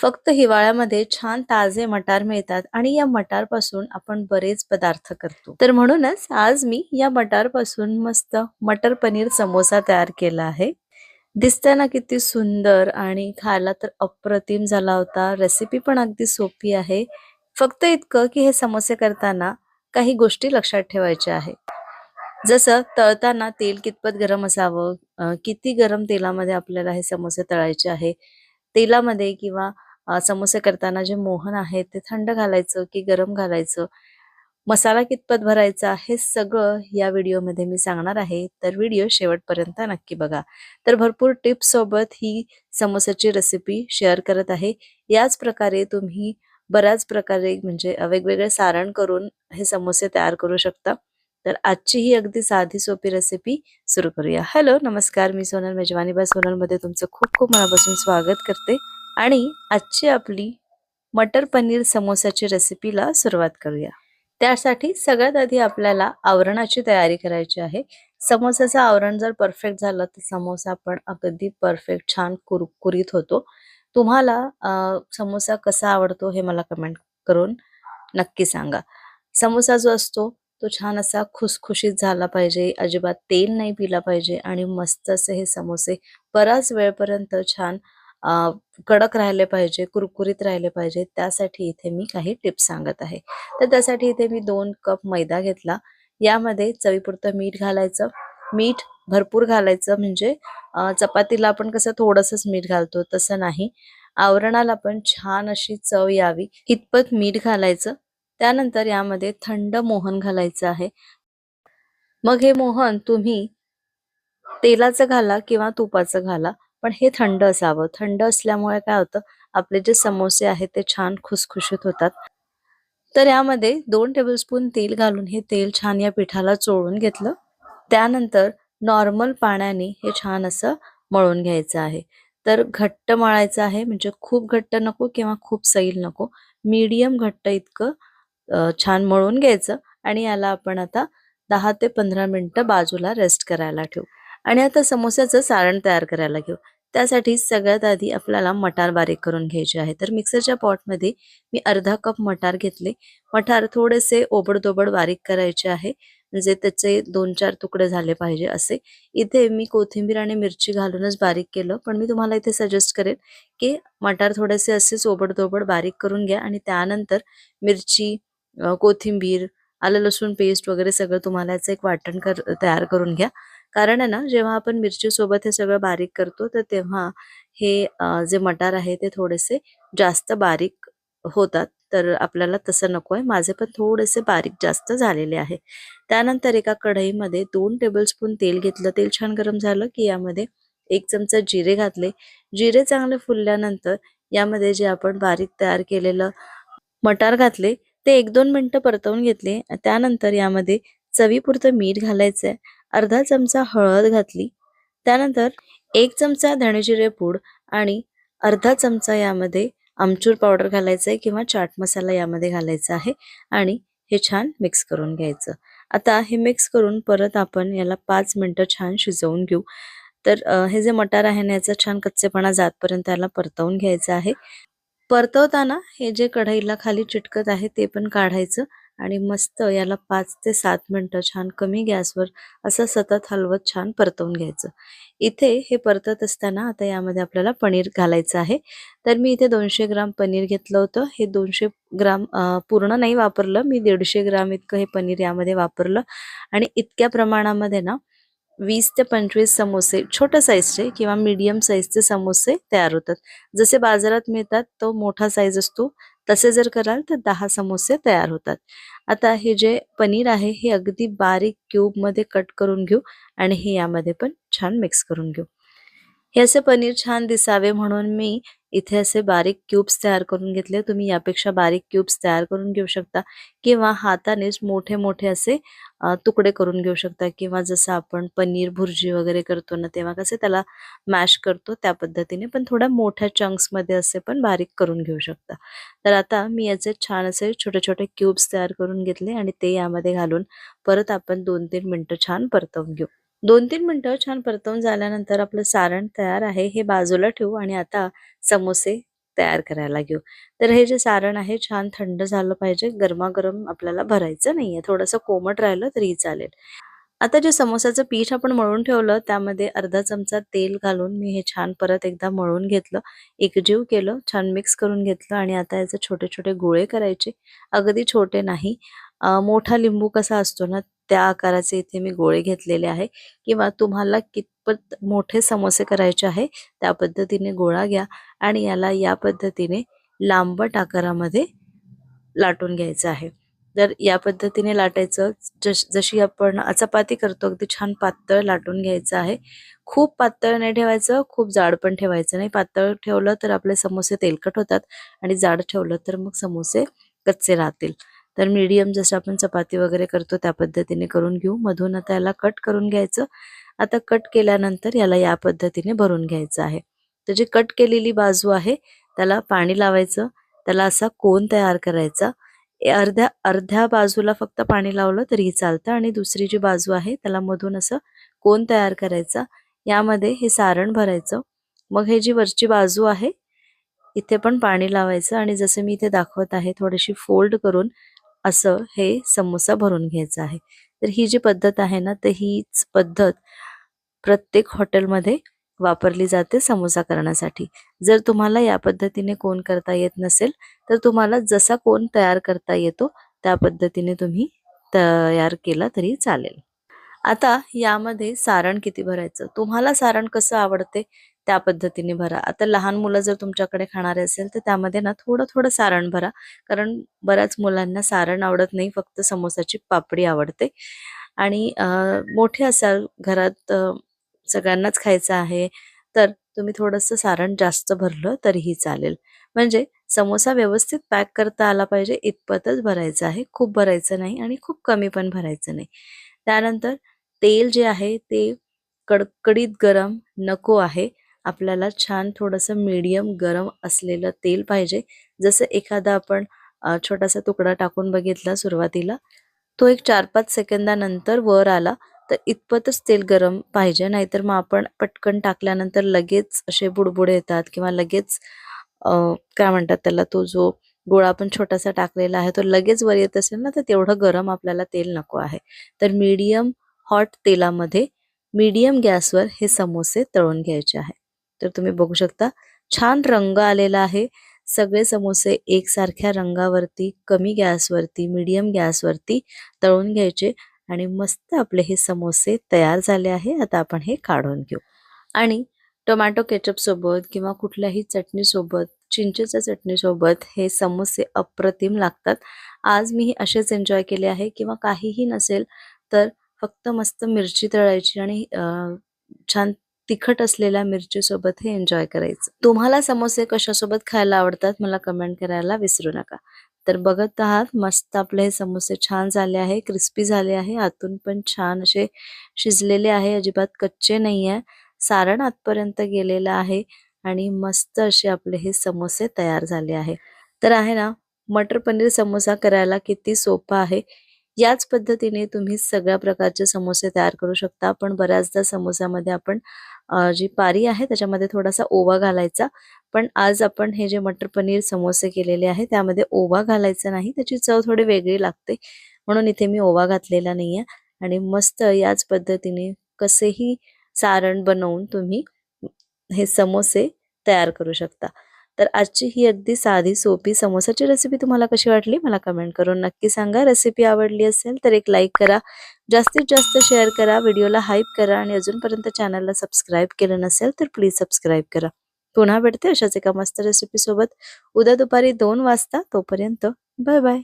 फक्त हिवाळ्यामध्ये छान ताजे मटार मिळतात आणि या मटारपासून आपण बरेच पदार्थ करतो. तर म्हणूनच आज मी या मटारपासून मस्त मटर पनीर समोसा तयार केला आहे. दिसताना किती सुंदर आणि खायला तर अप्रतिम झाला होता. रेसिपी पण अगदी सोपी आहे. फक्त इतकं की हे समोसे करताना काही गोष्टी लक्षात ठेवायच्या आहेत. जसं तळताना तेल कितपत गरम असावं, किती गरम तेलामध्ये आपल्याला हे समोसे तळायचे आहे. तेलामध्ये किंवा समोसे करताना जे मोहन आहे ते थंड घालायचं की गरम घालायचं, मसाला कितपत भरायचा हे सगळं या व्हिडिओमध्ये मी सांगणार आहे. तर व्हिडिओ शेवटपर्यंत नक्की बघा. तर भरपूर टिप्स सोबत ही समोसाची रेसिपी शेअर करत आहे. याच प्रकारे तुम्ही बऱ्याच प्रकारे म्हणजे वेगवेगळे सारण करून हे समोसे तयार करू शकता. तर आजची ही अगदी साधी सोपी रेसिपी सुरू करूया. हॅलो, नमस्कार. मी सोनल मेजवानी बाय सोनलमध्ये तुमचं खूप खूप मनापासून स्वागत करते आणि आजची आपली मटर पनीर समोसाची रेसिपीला सुरुवात करूया. त्यासाठी सगळ्यात आधी आपल्याला आवरणाची तयारी करायची आहे. समोसाचं आवरण जर परफेक्ट झालं तर समोसा पण अगदी परफेक्ट छान कुरकुरीत होतो. तुम्हाला समोसा कसा आवडतो हे मला कमेंट करून नक्की सांगा. समोसा जो असतो तो छान असा खुसखुशीत झाला पाहिजे, अजिबात तेल नाही पिला पाहिजे आणि मस्त असे हे समोसे बराच वेळपर्यंत छान कडक राहिले पाहिजे, कुरकुरीत राहिले पाहिजे. त्यासाठी इथे मी काही टिप्स सांगत आहे. तर त्यासाठी इथे मी 2 कप मैदा घेतला. यामध्ये चवीपुरतं मीठ घालायचं. मीठ भरपूर घालायचं म्हणजे चपातीला आपण कसं थोडंसंच मीठ घालतो तसं नाही. आवरणाला पण छान अशी चव यावी इतपत मीठ घालायचं. त्यानंतर यामध्ये थंड मोहन घालायचं आहे. मग हे मोहन तुम्ही तेलाचं घाला किंवा तुपाचं घाला, पण हे थंड असावं. थंड असल्यामुळे काय होतं, आपले जे समोसे आहेत ते छान खुसखुशीत होतात. तर यामध्ये 2 टेबलस्पून तेल घालून हे तेल छान या पिठाला चोळून घेतलं. त्यानंतर नॉर्मल पाण्याने हे छान असं मळून घ्यायचं आहे. तर घट्ट मळायचं आहे म्हणजे खूप घट्ट नको किंवा खूप सैल नको. मीडियम घट्ट इतकं छान मळून घ्यायचं आणि याला आपण आता 10 ते 15 मिनिटं बाजूला रेस्ट करायला ठेवू. आणि आता समोस्याचं सारण तयार करायला घेऊ. त्यासाठी सगळ्यात आधी आपल्याला मटार बारीक करून घ्यायचे आहे. तर मिक्सरच्या पॉटमध्ये मी अर्धा कप मटार घेतले. मटार थोडेसे ओबड-दोबड बारीक करायचे आहे. म्हणजे त्याचे 2-4 तुकडे झाले पाहिजे असे. इथे मी कोथिंबीर आणि मिरची घालूनच बारीक केलं. पण मी तुम्हाला इथे सजेस्ट करेन, की मटार थोडेसे असेच ओबड-दोबड बारीक करून घ्या आणि त्यानंतर मिरची, कोथिंबीर, आलं लसूण पेस्ट वगैरे सगळं तुम्हाला याचं एक वाटण तयार करून घ्या. कारण आहे ना, जेव्हा आपण मिरचीसोबत हे सगळं बारीक करतो, तर तेव्हा हे जे मटार आहे ते थोडेसे जास्त बारीक होतात. तर आपल्याला तसं नको आहे. माझे पण थोडेसे बारीक जास्त झालेले आहे. त्यानंतर एका कढईमध्ये 2 टेबलस्पून तेल घेतलं. तेल छान गरम झालं, की यामध्ये 1 चमचा जिरे घातले. जिरे चांगले फुलल्यानंतर यामध्ये जे आपण बारीक तयार केलेलं मटार घातले. ते 1-2 मिनिटं परतवून घेतले. त्यानंतर यामध्ये चवीपुरतं मीठ घालायचंय. अर्धा चमचा हळद घातली. त्यानंतर 1 चमचा धणे-जिरे पूड आणि अर्धा चमचा यामध्ये आमचूर पावडर घालायचं आहे किंवा चाट मसाला यामध्ये घालायचा आहे आणि हे छान मिक्स करून घ्यायचं. आता हे मिक्स करून परत आपण याला 5 मिनिटं छान शिजवून घेऊ. तर हे जे मटार आहे ना याचा छान कच्चेपणा जातपर्यंत याला परतवून घ्यायचं आहे. परतवताना हे जे कढईला खाली चिटकत आहे ते पण काढायचं आणि मस्त याला 5 ते 7 मिनिटं छान कमी गॅसवर असं सतत हलवत छान परतवून घ्यायचं. इथे हे परतत असताना आता यामध्ये आपल्याला पनीर घालायचं आहे. तर मी इथे 200 ग्राम पनीर घेतलं होतं. हे 200 ग्राम पूर्ण नाही वापरलं. मी 150 ग्राम इतकं हे पनीर यामध्ये वापरलं आणि इतक्या प्रमाणामध्ये ना 20 ते 25 समोसे छोट्या साईजचे किंवा मीडियम साईजचे समोसे तयार होतात. जसे बाजारात मिळतात तो मोठा साईज असतो, तसे जर कराल तर 10 समोसे तयार होतात. आता हे जे पनीर आहे हे अगदी बारीक क्यूबमध्ये कट करून घेऊ आणि हे यामध्ये पण छान मिक्स करून घेऊ. हे असे पनीर छान दिसावे म्हणून मी इथे असे बारीक क्यूब्स तयार करून घेतले. तुम्ही यापेक्षा बारीक क्यूब्स तयार करून घेऊ शकता किंवा हातानेच मोठे-मोठे असे तुकडे करून घेऊ शकता किंवा जसं आपण पनीर भुर्जी वगैरे करतो ना, तेव्हा कसे त्याला मॅश करतो त्या पद्धतीने, पण थोड्या मोठ्या चंक्समध्ये असे पण बारीक करून घेऊ शकता. तर आता मी याचे छान असे छोटे-छोटे क्यूब्स तयार करून घेतले आणि ते यामध्ये घालून परत आपण 2-3 मिनिटं छान परतवून घेऊ. 2-3 मिनिटं छान परतवून झाल्यानंतर आपलं सारण तयार आहे हे बाजूला ठेवू आणि आता समोसे तयार करायला घेऊ. तर हे जे सारण आहे छान थंड झालं पाहिजे, गरमागरम आपल्याला भरायचं नाहीये. थोडंसं कोमट राहिलं तरी चालेल. आता जे समोसाचं पीठ आपण मळून ठेवलं त्यामध्ये अर्धा चमचा तेल घालून मी हे छान परत एकदा मळून घेतलं, एकजीव केलं, छान मिक्स करून घेतलं आणि आता याचे छोटे छोटे गोळे करायचे. अगदी छोटे नाही, मोठा लिंबू कसा असतो ना त्या आकाराचे इथे मी गोळे घेतलेले आहे, किंवा तुम्हाला कितपत मोठे समोसे करायचे आहे त्या पद्धतीने गोळा घ्या आणि याला या पद्धतीने लांबट आकारामध्ये लाटून घ्यायचं आहे. तर या पद्धतीने लाटायचं, जशी आपण चपाती करतो अगदी छान पातळ लाटून घ्यायचं आहे. खूप पातळ नाही ठेवायचं, खूप जाड पण ठेवायचं नाही. पातळ ठेवलं तर आपले समोसे तेलकट होतात आणि जाड ठेवलं तर मग समोसे कच्चे राहतील. तर मीडियम जसं आपण चपाती वगैरे करतो त्या पद्धतीने करून घेऊ. मधून आता याला कट करून घ्यायचं. आता कट केल्यानंतर याला या पद्धतीने भरून घ्यायचं आहे. तर जी कट केलेली बाजू आहे त्याला पाणी लावायचं, त्याला असा कोन तयार करायचा. अर्ध्या अर्ध्या बाजूला फक्त पाणी लावलं तरीही चालतं आणि दुसरी जी बाजू आहे त्याला मधून असं कोन तयार करायचा. यामध्ये हे सारण भरायचं. मग हे जी वरची बाजू आहे इथे पण पाणी लावायचं आणि जसं मी इथे दाखवत आहे थोडीशी फोल्ड करून असं हे समोसा भरून घ्यायचा आहे. तर ही जी पद्धत आहे ना, तर हीच पद्धत प्रत्येक हॉटेलमध्ये वापरली जाते समोसा करण्यासाठी. जर तुम्हाला या पद्धतीने कोन करता येत नसेल तर तुम्हाला जसा कोन तयार करता येतो त्या पद्धतीने तुम्ही तयार केला तरी चालेल. आता यामध्ये सारण किती भरायचं, तुम्हाला सारण कसं आवडते त्या पद्धतीने भरा. आता लहान मुलं जर तुमच्याकडे खाणारे असेल तर त्यामध्ये ना थोडं थोडं सारण भरा, कारण बऱ्याच मुलांना सारण आवडत नाही, फक्त समोसाची पापडी आवडते. आणि मोठे असाल घरात, सगळ्यांनाच खायचं आहे, तर तुम्ही थोडंसं सारण जास्त भरलं तरीही चालेल. म्हणजे समोसा व्यवस्थित पॅक करता आला पाहिजे इतपतच भरायचं आहे, खूप भरायचं नाही आणि खूप कमी पण भरायचं नाही. त्यानंतर तेल जे आहे ते कडकडीत गरम नको आहे. आपल्याला छान थोडंसं मीडियम गरम असलेलं तेल पाहिजे. जसं एखादा आपण छोटासा तुकडा टाकून बघितला सुरुवातीला, तो एक 4-5 सेकंदानंतर वर आला तर इतपतच तेल गरम पाहिजे. नाहीतर मग आपण पटकन टाकल्यानंतर लगेच असे बुडबुडे येतात किंवा लगेच काय म्हणतात त्याला, तो जो गोळा आपण छोटासा टाकलेला आहे तो लगेच वर येत असेल ना, तर तेवढं गरम आपल्याला तेल नको आहे. तर मीडियम हॉट तेलामध्ये मीडियम गॅसवर हे समोसे तळून घ्यायचे आहे. तर तुम्ही बघू शकता छान रंग आलेला आहे. सगळे समोसे एकसारख्या रंगावरती, कमी गॅसवरती, मीडियम गॅसवरती तळून घ्यायचे आणि मस्त आपले हे समोसे तयार झाले आहे. आता आपण हे काढून घेऊ आणि टोमॅटो केचप सोबत किंवा कुठल्याही चटणी सोबत, चिंचेच्या चटणी सोबत हे समोसे अप्रतिम लागतात. आज मी हे असेच एन्जॉय केले आहे, किंवा काहीही नसेल तर फक्त मस्त मिरची तळायची आणि छान तिखट असलेल्या मिरची सोबत हे एन्जॉय करायचं. तुम्हाला समोसे कशासोबत खायला आवडतात मला कमेंट करायला विसरू नका. तर बघत आहात मस्त आपले हे समोसे छान झाले आहे, क्रिस्पी झाले आहे, आतून पण छान असे शिजलेले आहे, अजिबात कच्चे नाही आहे. सारण आतपर्यंत गेलेलं आहे आणि मस्त असे आपले हे समोसे तयार झाले आहे. तर आहे ना, मटर पनीर समोसा करायला किती सोपा आहे. याच पद्धतीने तुम्ही सगळ्या प्रकारचे समोसे तयार करू शकता. पण बऱ्याचदा समोस्यामध्ये आपण जी पारी आहे त्याच्यामध्ये थोडासा ओवा घालायचा. पण आज आपण हे जे मटर पनीर समोसे केलेले आहे त्यामध्ये ओवा घालायचा नाही, त्याची चव थोडी वेगळी लागते. म्हणून इथे मी ओवा घातलेला नाहीये आणि मस्त याच पद्धतीने कसेही सारण बनवून तुम्ही हे समोसे तयार करू शकता. तर आजची ही अगदी साधी सोपी समोसाची रेसिपी तुम्हाला कशी वाटली मला कमेंट करून नक्की सांगा. रेसिपी आवडली असेल तर एक लाईक करा, जास्तीत जास्त शेअर करा, व्हिडिओला हाईप करा आणि अजूनपर्यंत चॅनलला सबस्क्राईब केलं नसेल तर प्लीज सबस्क्राईब करा. पुन्हा भेटते अशाच एका मस्त रेसिपी सोबत उद्या दुपारी 2 वाजता. तोपर्यंत बाय बाय.